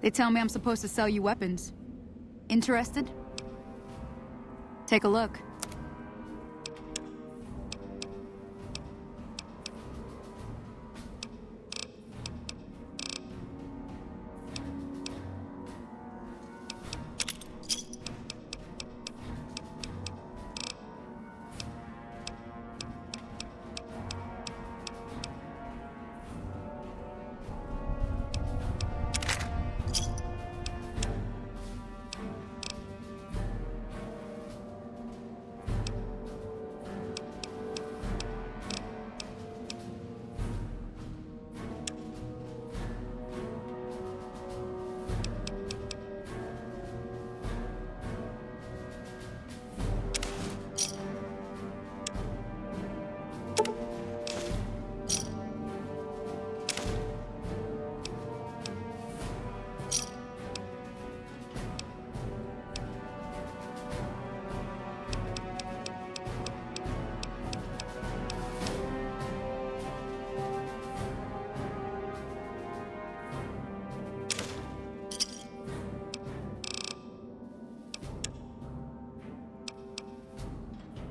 They tell me I'm supposed to sell you weapons. Interested? Take a look.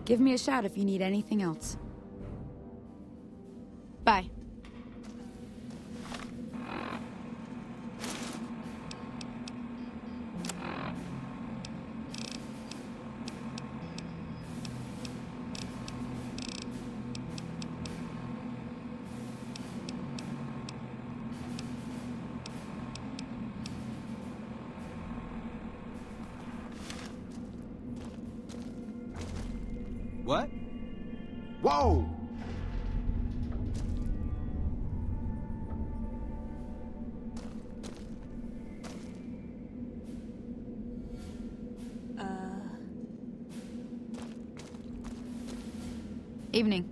Give me a shout if you need anything else. Bye. What? Whoa! Evening.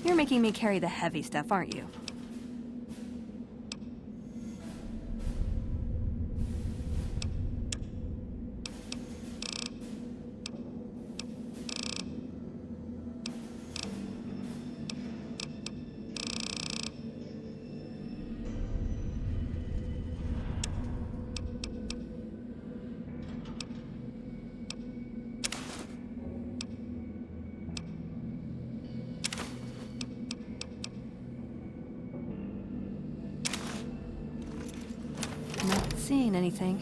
You're making me carry the heavy stuff, aren't you? Not seeing anything.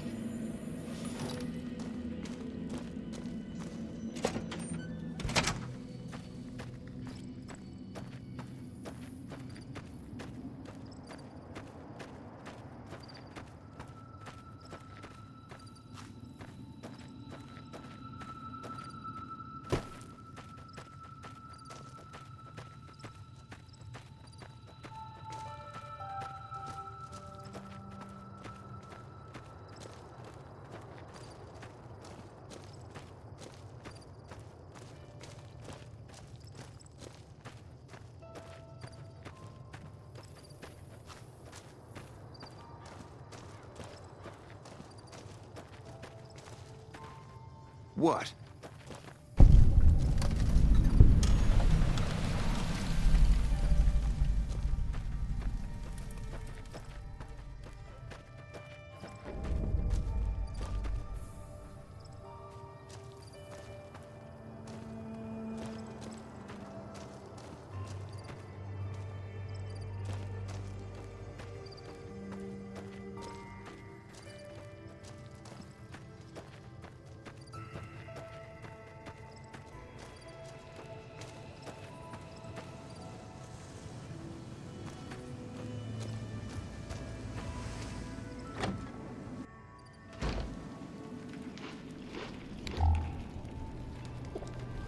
What?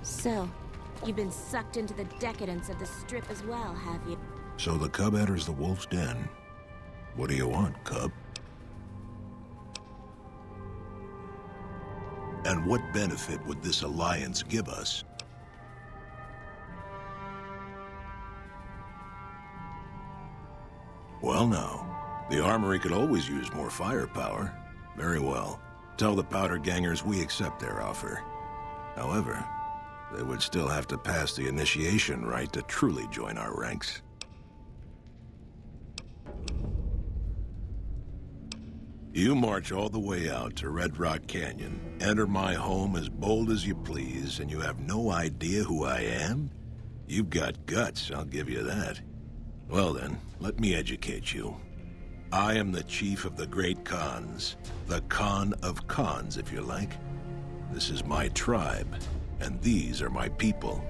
So, you've been sucked into the decadence of the Strip as well, have you? So the cub enters the wolf's den. What do you want, cub? And what benefit would this alliance give us? Well now, the armory could always use more firepower. Very well. Tell the powder gangers we accept their offer. However, they would still have to pass the initiation rite to truly join our ranks. You march all the way out to Red Rock Canyon, enter my home as bold as you please, and you have no idea who I am? You've got guts, I'll give you that. Well then, let me educate you. I am the chief of the Great Khans. The Khan of Khans, if you like. This is my tribe, and these are my people.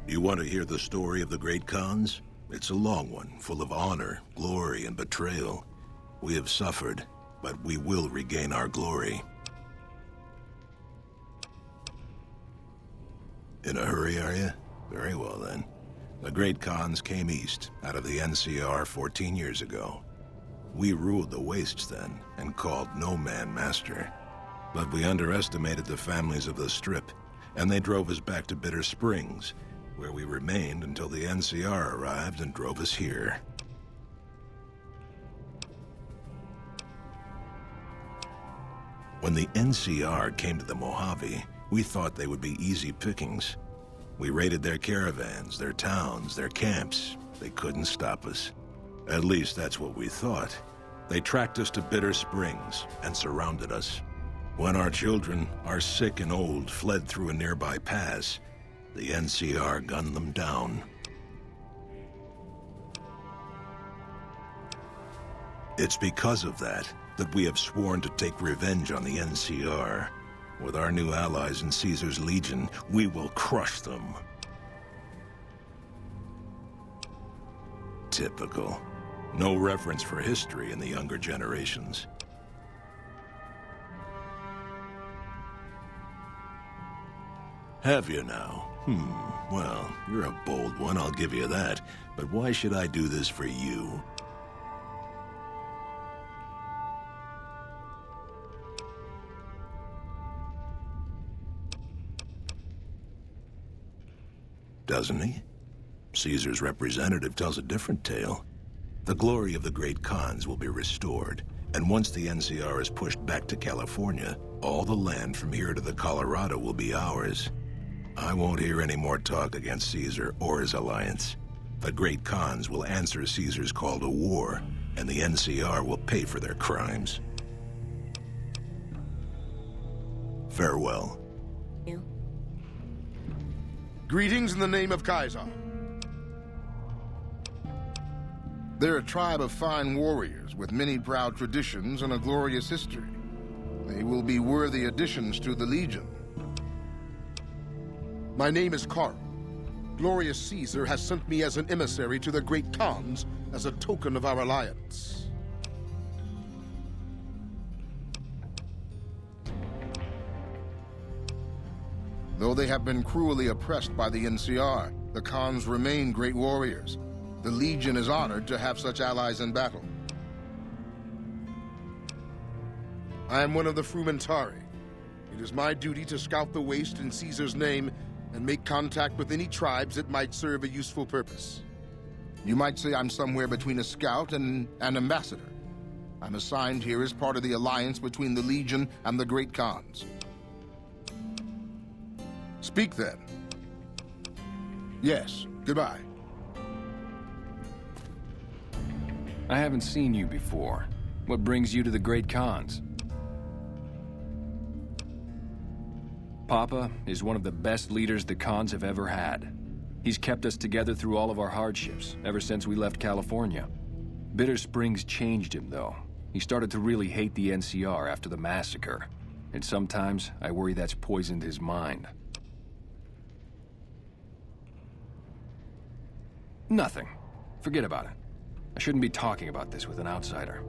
You want to hear the story of the Great Khans? It's a long one, full of honor, glory, and betrayal. We have suffered, but we will regain our glory. In a hurry, are you? Very well, then. The Great Khans came east, out of the NCR 14 years ago. We ruled the wastes then, and called no man master. But we underestimated the families of the Strip, and they drove us back to Bitter Springs, where we remained until the NCR arrived and drove us here. When the NCR came to the Mojave, we thought they would be easy pickings. We raided their caravans, their towns, their camps. They couldn't stop us. At least that's what we thought. They tracked us to Bitter Springs and surrounded us. When our children, our sick and old, fled through a nearby pass, the NCR gunned them down. It's because of that we have sworn to take revenge on the NCR. With our new allies in Caesar's Legion, we will crush them. Typical. No reference for history in the younger generations. Have you now? Well, you're a bold one, I'll give you that. But why should I do this for you? Doesn't he? Caesar's representative tells a different tale. The glory of the Great Khans will be restored, and once the NCR is pushed back to California, all the land from here to the Colorado will be ours. I won't hear any more talk against Caesar or his alliance. The Great Khans will answer Caesar's call to war, and the NCR will pay for their crimes. Farewell. Greetings in the name of Kaiser. They're a tribe of fine warriors with many proud traditions and a glorious history. They will be worthy additions to the Legion. My name is Carl. Glorious Caesar has sent me as an emissary to the Great Khans as a token of our alliance. Though they have been cruelly oppressed by the NCR, the Khans remain great warriors. The Legion is honored to have such allies in battle. I am one of the Frumentari. It is my duty to scout the waste in Caesar's name and make contact with any tribes that might serve a useful purpose. You might say I'm somewhere between a scout and an ambassador. I'm assigned here as part of the alliance between the Legion and the Great Khans. Speak then. Yes, goodbye. I haven't seen you before. What brings you to the Great Khans? Papa is one of the best leaders the Khans have ever had. He's kept us together through all of our hardships, ever since we left California. Bitter Springs changed him, though. He started to really hate the NCR after the massacre. And sometimes, I worry that's poisoned his mind. Nothing. Forget about it. I shouldn't be talking about this with an outsider.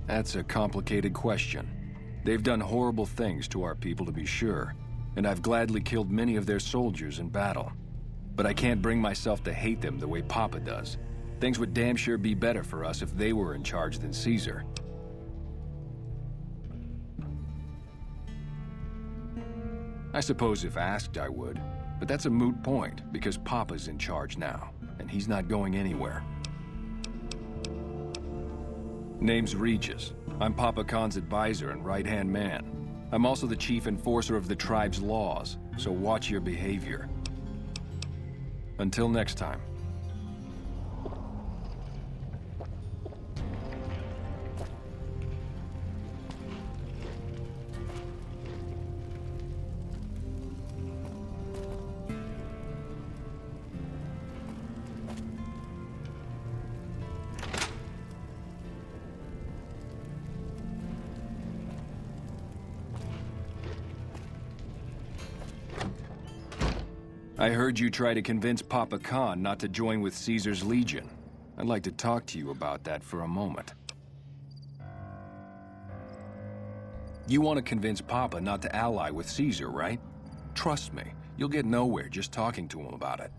That's a complicated question. They've done horrible things to our people, to be sure, and I've gladly killed many of their soldiers in battle. But I can't bring myself to hate them the way Papa does. Things would damn sure be better for us if they were in charge than Caesar. I suppose if asked, I would. But that's a moot point, because Papa's in charge now. and he's not going anywhere. Name's Regis. I'm Papa Khan's advisor and right-hand man. I'm also the chief enforcer of the tribe's laws, so watch your behavior. Until next time. I heard you try to convince Papa Khan not to join with Caesar's Legion. I'd like to talk to you about that for a moment. You want to convince Papa not to ally with Caesar, right? Trust me, you'll get nowhere just talking to him about it.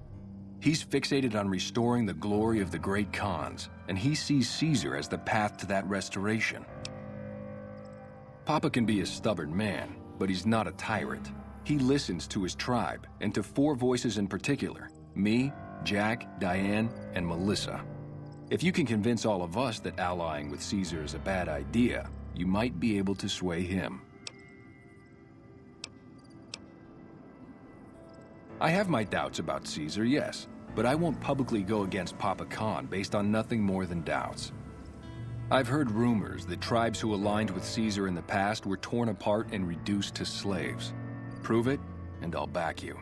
He's fixated on restoring the glory of the great Khans, and he sees Caesar as the path to that restoration. Papa can be a stubborn man, but he's not a tyrant. He listens to his tribe, and to 4 voices in particular: me, Jack, Diane, and Melissa. If you can convince all of us that allying with Caesar is a bad idea, you might be able to sway him. I have my doubts about Caesar, yes, but I won't publicly go against Papa Khan based on nothing more than doubts. I've heard rumors that tribes who aligned with Caesar in the past were torn apart and reduced to slaves. Prove it, and I'll back you.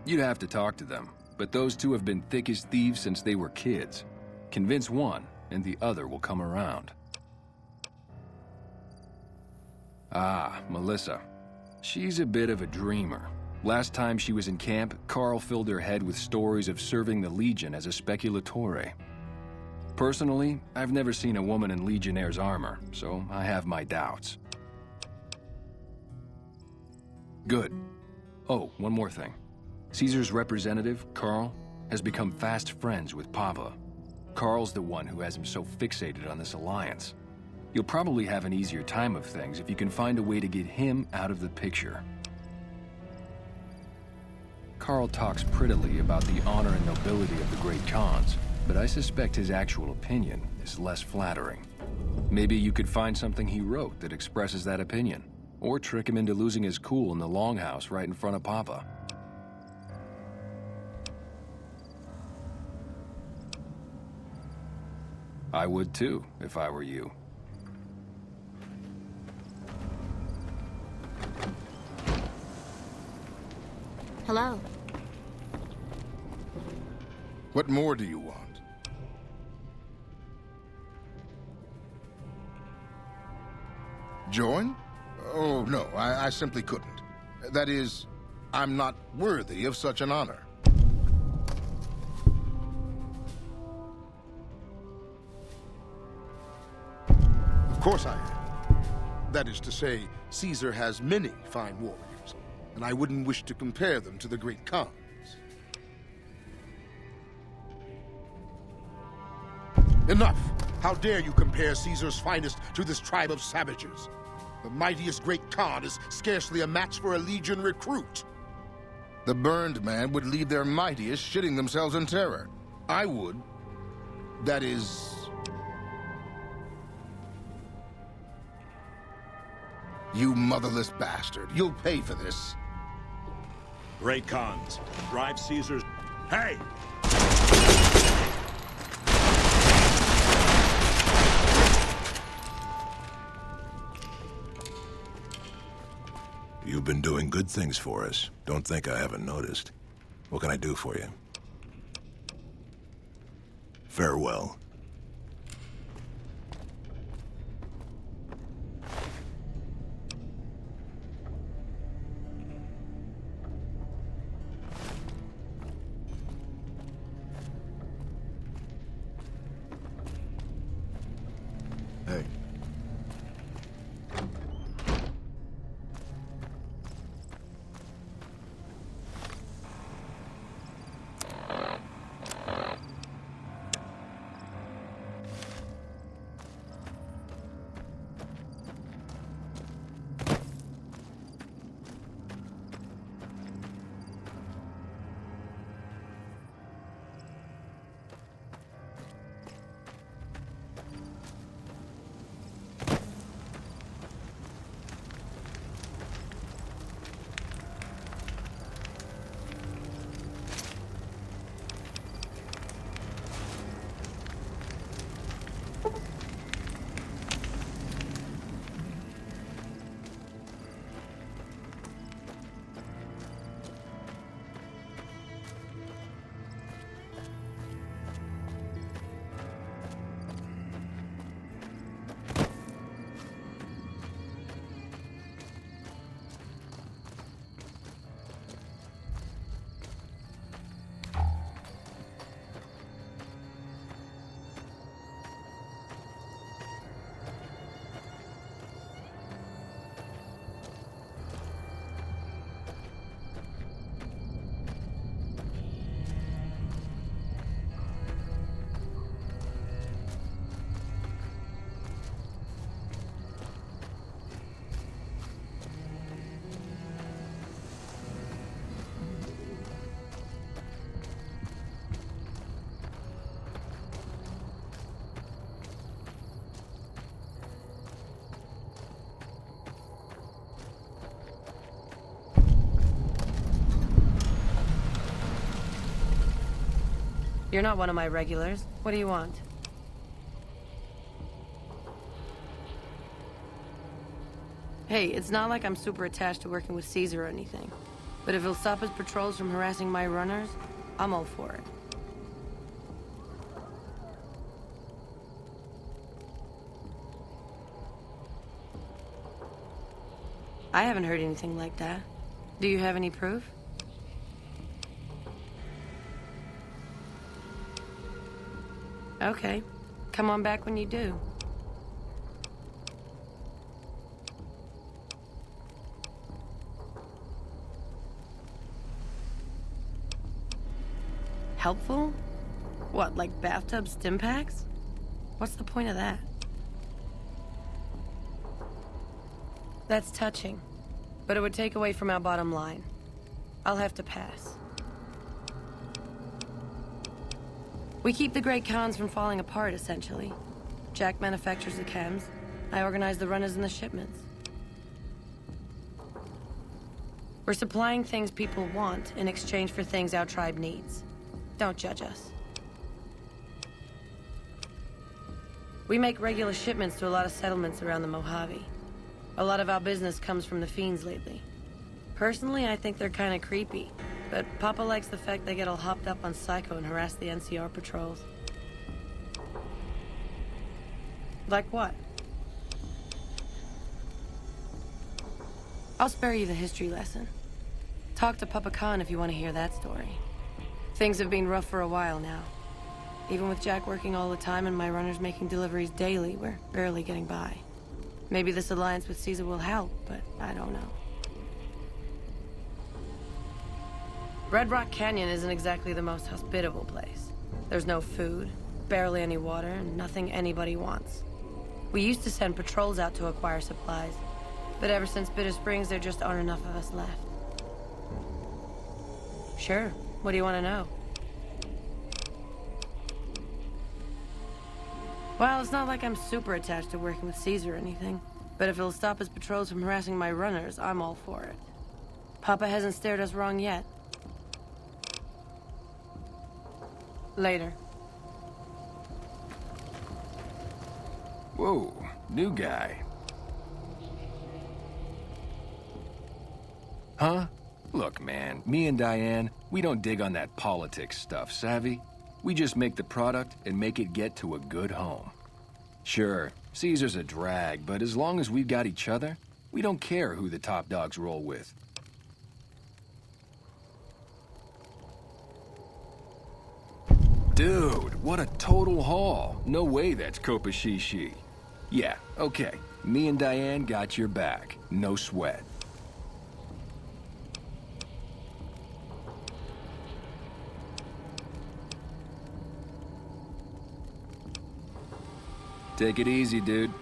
You'd have to talk to them, but those 2 have been thick as thieves since they were kids. Convince one, and the other will come around. Ah, Melissa. She's a bit of a dreamer. Last time she was in camp, Carl filled her head with stories of serving the Legion as a speculatore. Personally, I've never seen a woman in Legionnaire's armor, so I have my doubts. Good. Oh, one more thing. Caesar's representative, Carl, has become fast friends with Papa. Carl's the one who has him so fixated on this alliance. You'll probably have an easier time of things if you can find a way to get him out of the picture. Carl talks prettily about the honor and nobility of the great Khans, but I suspect his actual opinion is less flattering. Maybe you could find something he wrote that expresses that opinion, or trick him into losing his cool in the longhouse right in front of Papa. I would too, if I were you. Hello. What more do you want? Join? Oh, no, I simply couldn't. That is, I'm not worthy of such an honor. Of course I am. That is to say, Caesar has many fine warriors, and I wouldn't wish to compare them to the great Khans. Enough! How dare you compare Caesar's finest to this tribe of savages? The mightiest great Khan is scarcely a match for a Legion recruit. The burned man would leave their mightiest shitting themselves in terror. I would. That is... You motherless bastard. You'll pay for this. Great Khans, drive Caesar's... Hey! You've been doing good things for us. Don't think I haven't noticed. What can I do for you? Farewell. Hey. You're not one of my regulars. What do you want? Hey, it's not like I'm super attached to working with Caesar or anything. But if he'll stop his patrols from harassing my runners, I'm all for it. I haven't heard anything like that. Do you have any proof? Okay. Come on back when you do. Helpful? What, like bathtub stim packs? What's the point of that? That's touching, but it would take away from our bottom line. I'll have to pass. We keep the Great Khans from falling apart, essentially. Jack manufactures the chems. I organize the runners and the shipments. We're supplying things people want in exchange for things our tribe needs. Don't judge us. We make regular shipments to a lot of settlements around the Mojave. A lot of our business comes from the Fiends lately. Personally, I think they're kinda creepy, but Papa likes the fact they get all hopped up on Psycho and harass the NCR patrols. Like what? I'll spare you the history lesson. Talk to Papa Khan if you want to hear that story. Things have been rough for a while now. Even with Jack working all the time and my runners making deliveries daily, we're barely getting by. Maybe this alliance with Caesar will help, but I don't know. Red Rock Canyon isn't exactly the most hospitable place. There's no food, barely any water, and nothing anybody wants. We used to send patrols out to acquire supplies, but ever since Bitter Springs, there just aren't enough of us left. Sure. What do you want to know? Well, it's not like I'm super attached to working with Caesar or anything, but if it'll stop his patrols from harassing my runners, I'm all for it. Papa hasn't steered us wrong yet. Later. Whoa, new guy. Huh? Look, man, me and Diane, we don't dig on that politics stuff, savvy? We just make the product and make it get to a good home. Sure, Caesar's a drag, but as long as we've got each other, we don't care who the top dogs roll with. Dude, what a total haul. No way that's Kopashishi. Yeah, okay. Me and Diane got your back. No sweat. Take it easy, dude.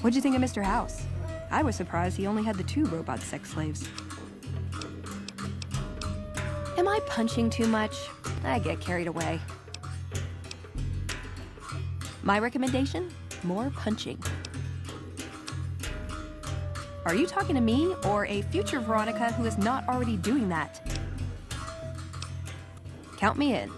What'd you think of Mr. House? I was surprised he only had the 2 robot sex slaves. Am I punching too much? I get carried away. My recommendation? More punching. Are you talking to me or a future Veronica who is not already doing that? Count me in.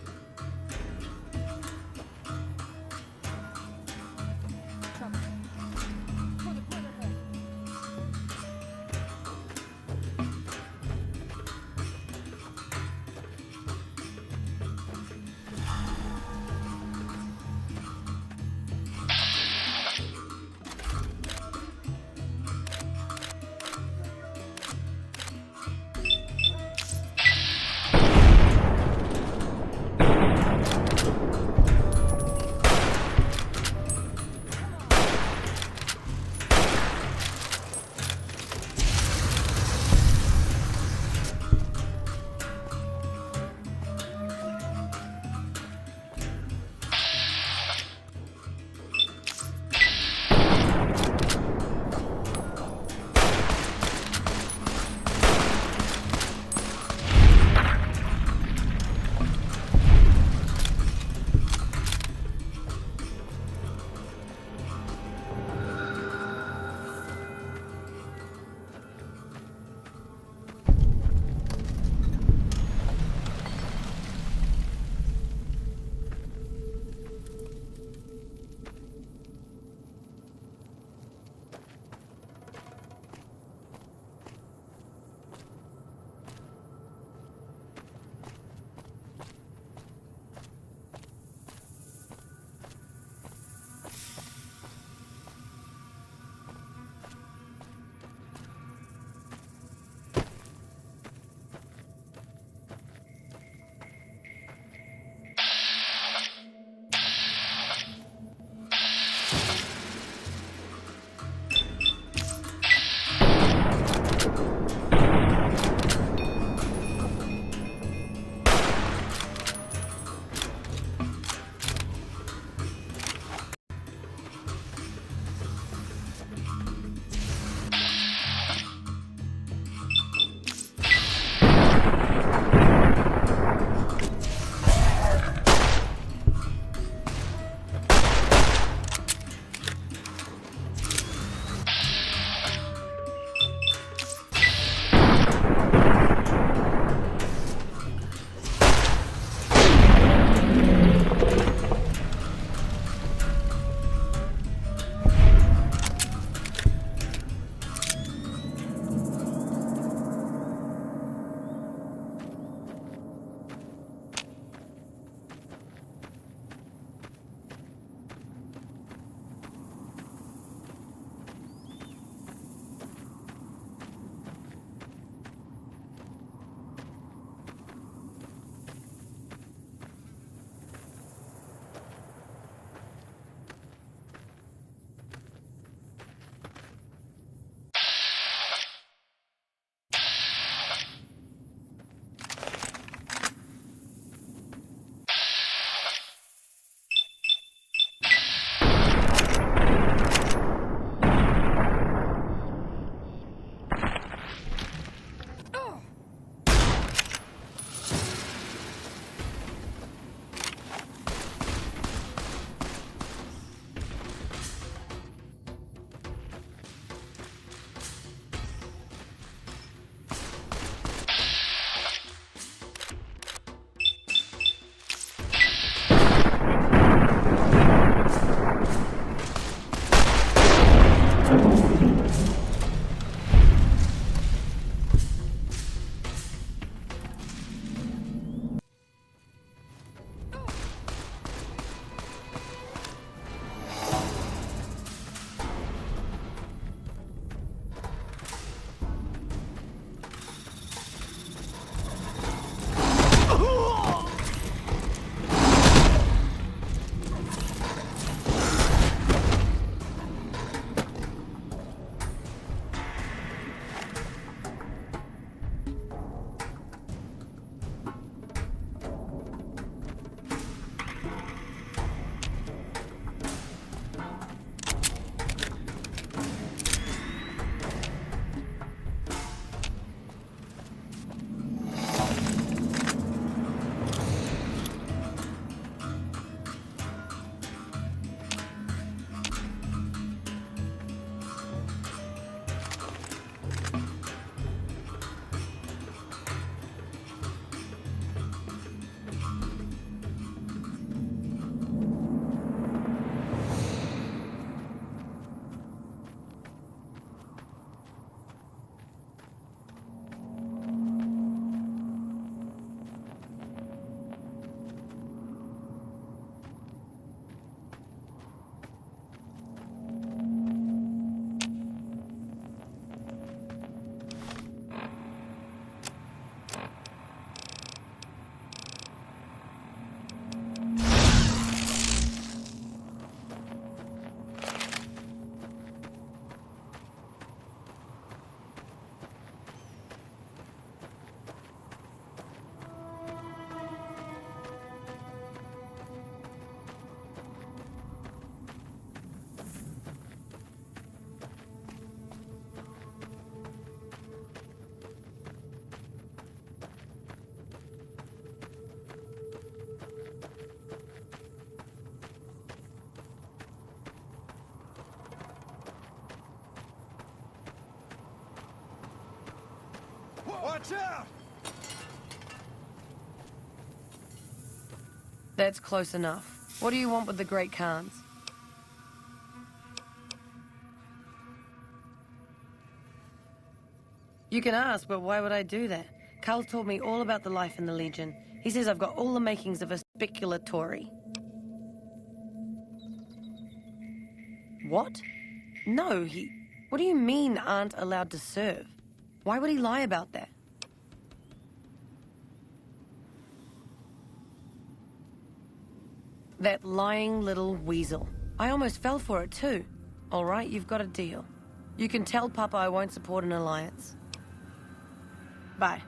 Watch out! That's close enough. What do you want with the Great Khans? You can ask, but why would I do that? Carl told me all about the life in the Legion. He says I've got all the makings of a speculatory. What? No, What do you mean aren't allowed to serve? Why would he lie about that? That lying little weasel. I almost fell for it too. All right, you've got a deal. You can tell Papa I won't support an alliance. Bye.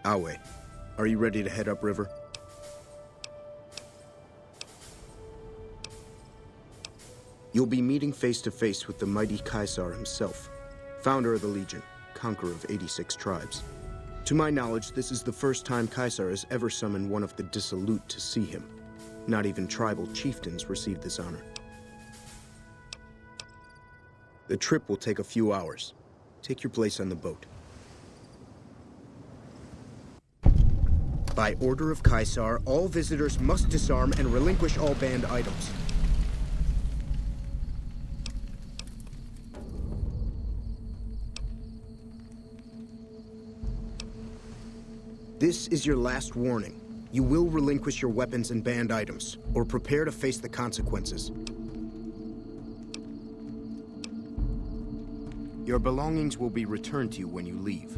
Awe, are you ready to head upriver? You'll be meeting face to face with the mighty Caesar himself, founder of the Legion, conqueror of 86 tribes. To my knowledge, this is the first time Caesar has ever summoned one of the dissolute to see him. Not even tribal chieftains received this honor. The trip will take a few hours. Take your place on the boat. By order of Caesar, all visitors must disarm and relinquish all banned items. This is your last warning. You will relinquish your weapons and banned items, or prepare to face the consequences. Your belongings will be returned to you when you leave.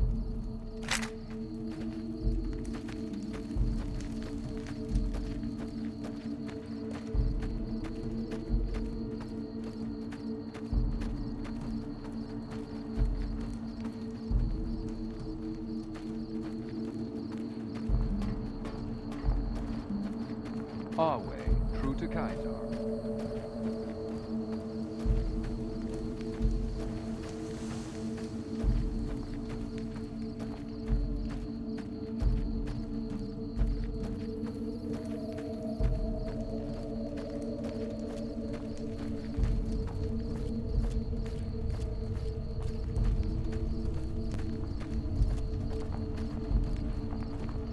Our way, true to Caesar.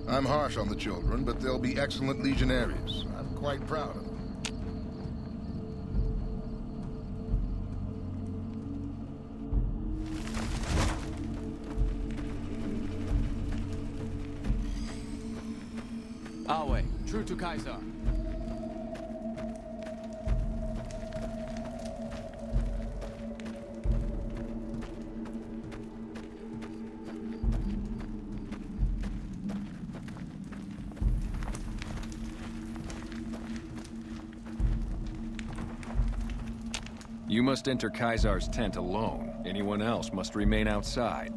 I'm harsh on the children, but they'll be excellent legionaries. I'm quite proud of them. Our way, true to Caesar. You must enter Kaisar's tent alone. Anyone else must remain outside.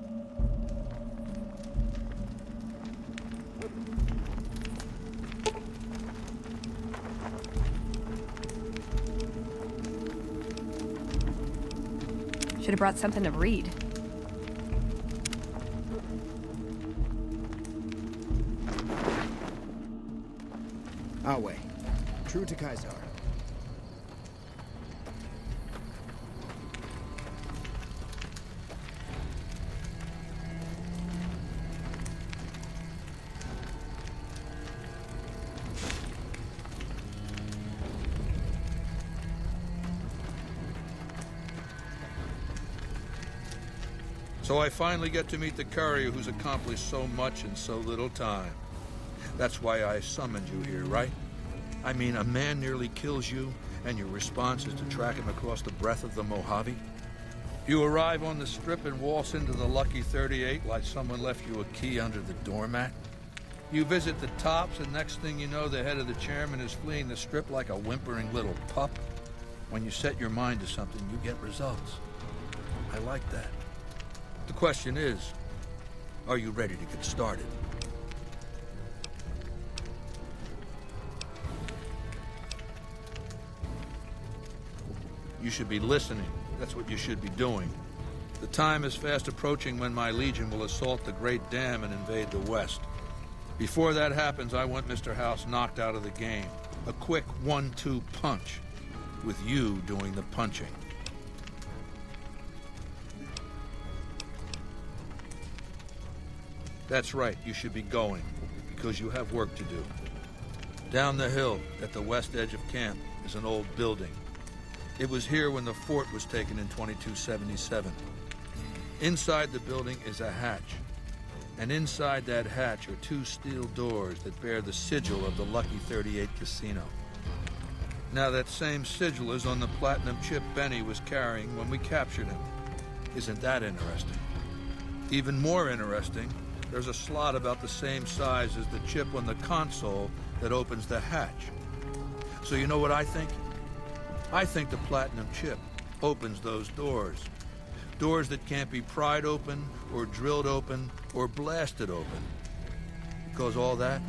Should have brought something to read. Awe. True to Kaisar. So I finally get to meet the courier who's accomplished so much in so little time. That's why I summoned you here, right? I mean, a man nearly kills you, and your response is to track him across the breadth of the Mojave? You arrive on the strip and waltz into the Lucky 38 like someone left you a key under the doormat? You visit the tops, and next thing you know, the head of the chairman is fleeing the strip like a whimpering little pup? When you set your mind to something, you get results. I like that. The question is, are you ready to get started? You should be listening. That's what you should be doing. The time is fast approaching when my legion will assault the Great Dam and invade the West. Before that happens, I want Mr. House knocked out of the game. A quick 1-2 punch, with you doing the punching. That's right, you should be going, because you have work to do. Down the hill, at the west edge of camp, is an old building. It was here when the fort was taken in 2277. Inside the building is a hatch, and inside that hatch are 2 steel doors that bear the sigil of the Lucky 38 casino. Now that same sigil is on the platinum chip Benny was carrying when we captured him. Isn't that interesting? Even more interesting, there's a slot about the same size as the chip on the console that opens the hatch. So you know what I think? I think the platinum chip opens those doors. Doors that can't be pried open, or drilled open, or blasted open. Because all that,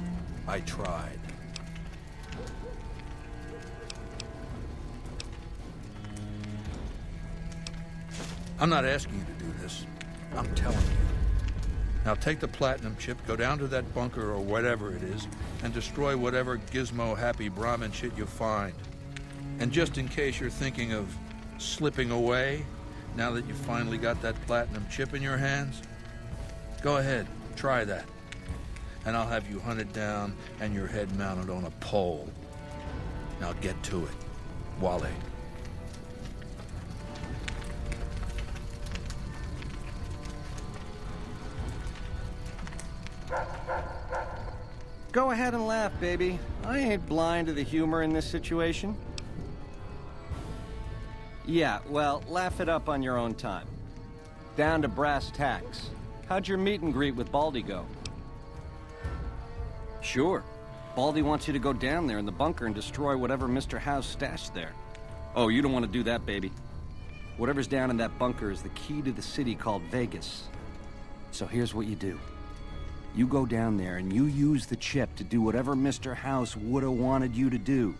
I tried. I'm not asking you to do this. I'm telling you. Now take the platinum chip, go down to that bunker or whatever it is, and destroy whatever gizmo-happy Brahmin shit you find. And just in case you're thinking of slipping away, now that you finally got that platinum chip in your hands, go ahead, try that. And I'll have you hunted down and your head mounted on a pole. Now get to it, Wale. Go ahead and laugh, baby. I ain't blind to the humor in this situation. Yeah, well, laugh it up on your own time. Down to brass tacks. How'd your meet and greet with Baldy go? Sure. Baldy wants you to go down there in the bunker and destroy whatever Mr. House stashed there. Oh, you don't want to do that, baby. Whatever's down in that bunker is the key to the city called Vegas. So here's what you do. You go down there and you use the chip to do whatever Mr. House would have wanted you to do.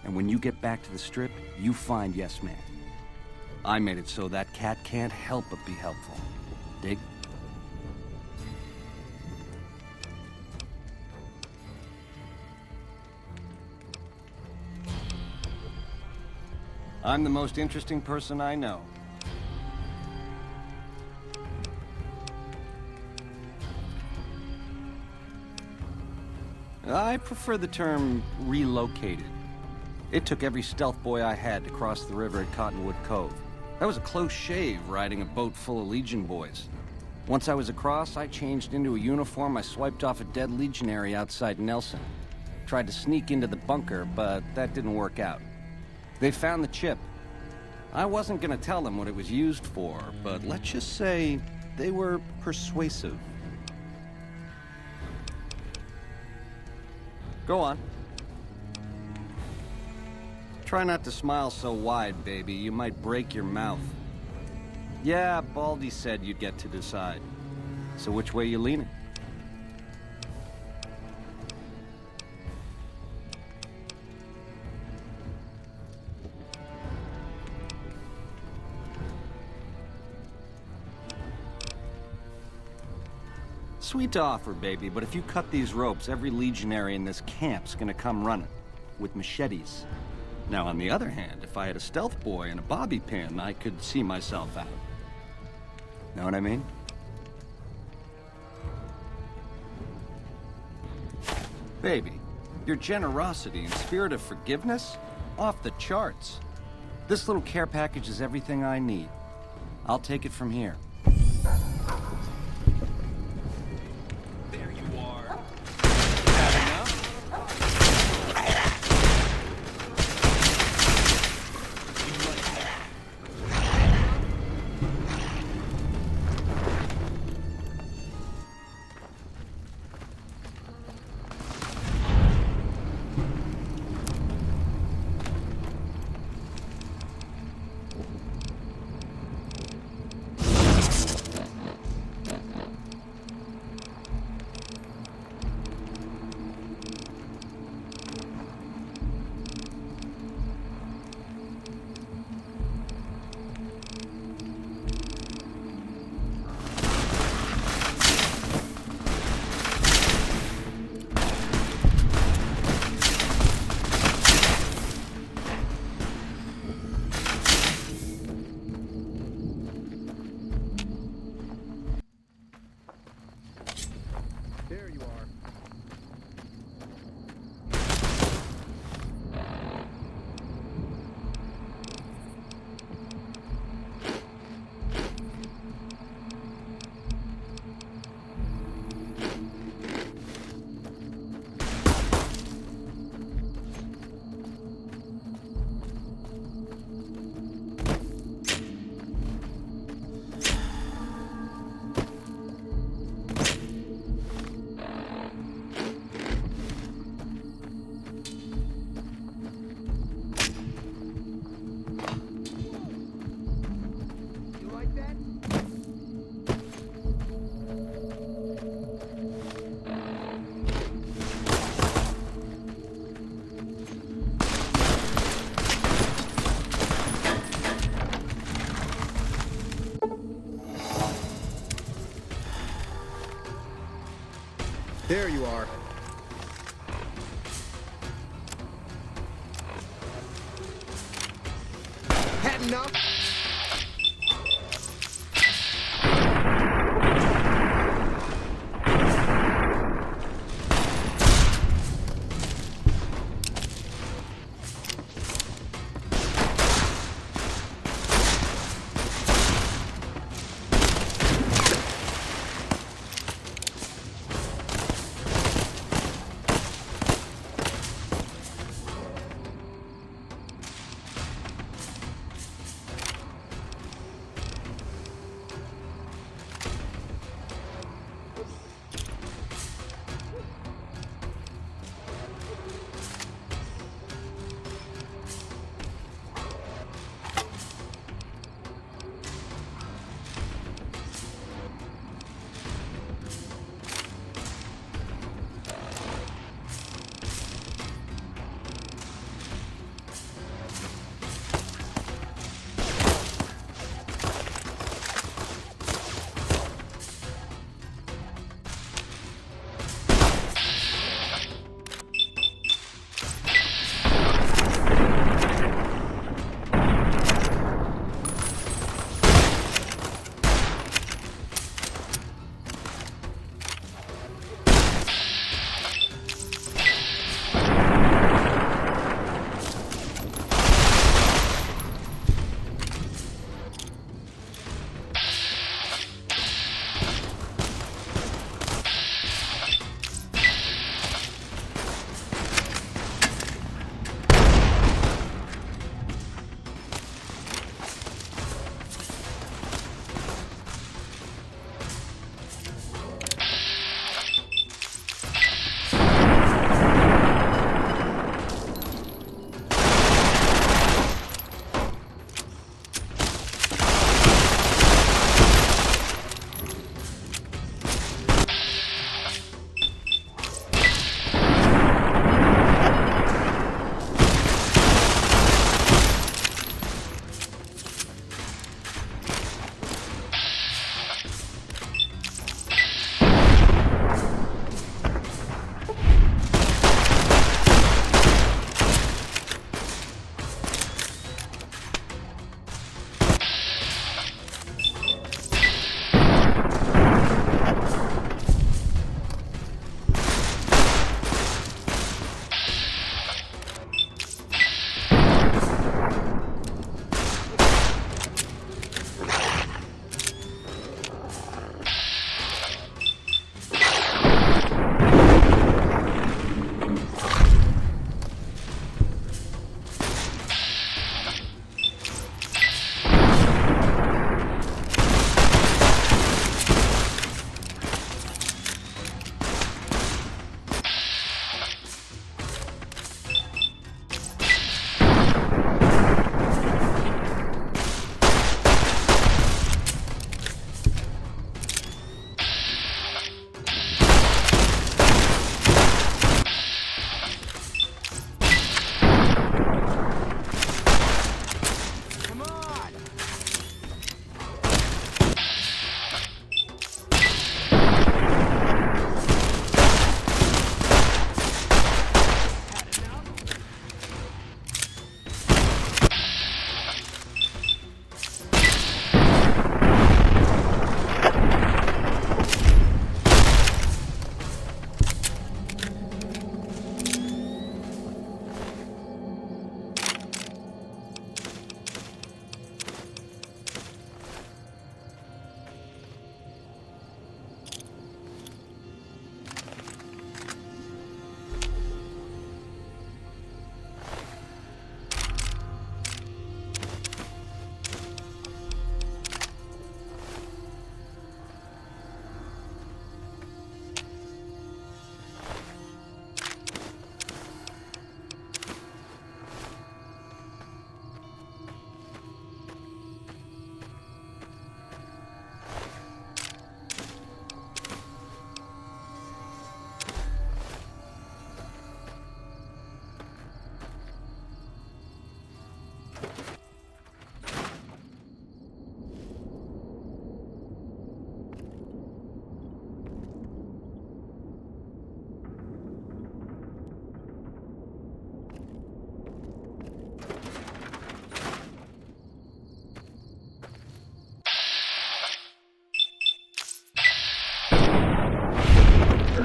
And when you get back to the strip, you find Yes Man. I made it so that cat can't help but be helpful. Dig? I'm the most interesting person I know. I prefer the term relocated. It took every stealth boy I had to cross the river at Cottonwood Cove. That was a close shave, riding a boat full of Legion boys. Once I was across, I changed into a uniform I swiped off a dead legionary outside Nelson. Tried to sneak into the bunker, but that didn't work out. They found the chip. I wasn't gonna tell them what it was used for, but let's just say they were persuasive. Go on. Try not to smile so wide, baby. You might break your mouth. Yeah, Baldy said you'd get to decide. So which way you leaning? Sweet offer, baby, but if you cut these ropes, every legionary in this camp's gonna come running. With machetes. Now, on the other hand, if I had a stealth boy and a bobby pin, I could see myself out. Know what I mean? Baby, your generosity and spirit of forgiveness? Off the charts. This little care package is everything I need. I'll take it from here. There you are. Had enough? There you are. There you are. Had enough?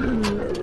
Ugh.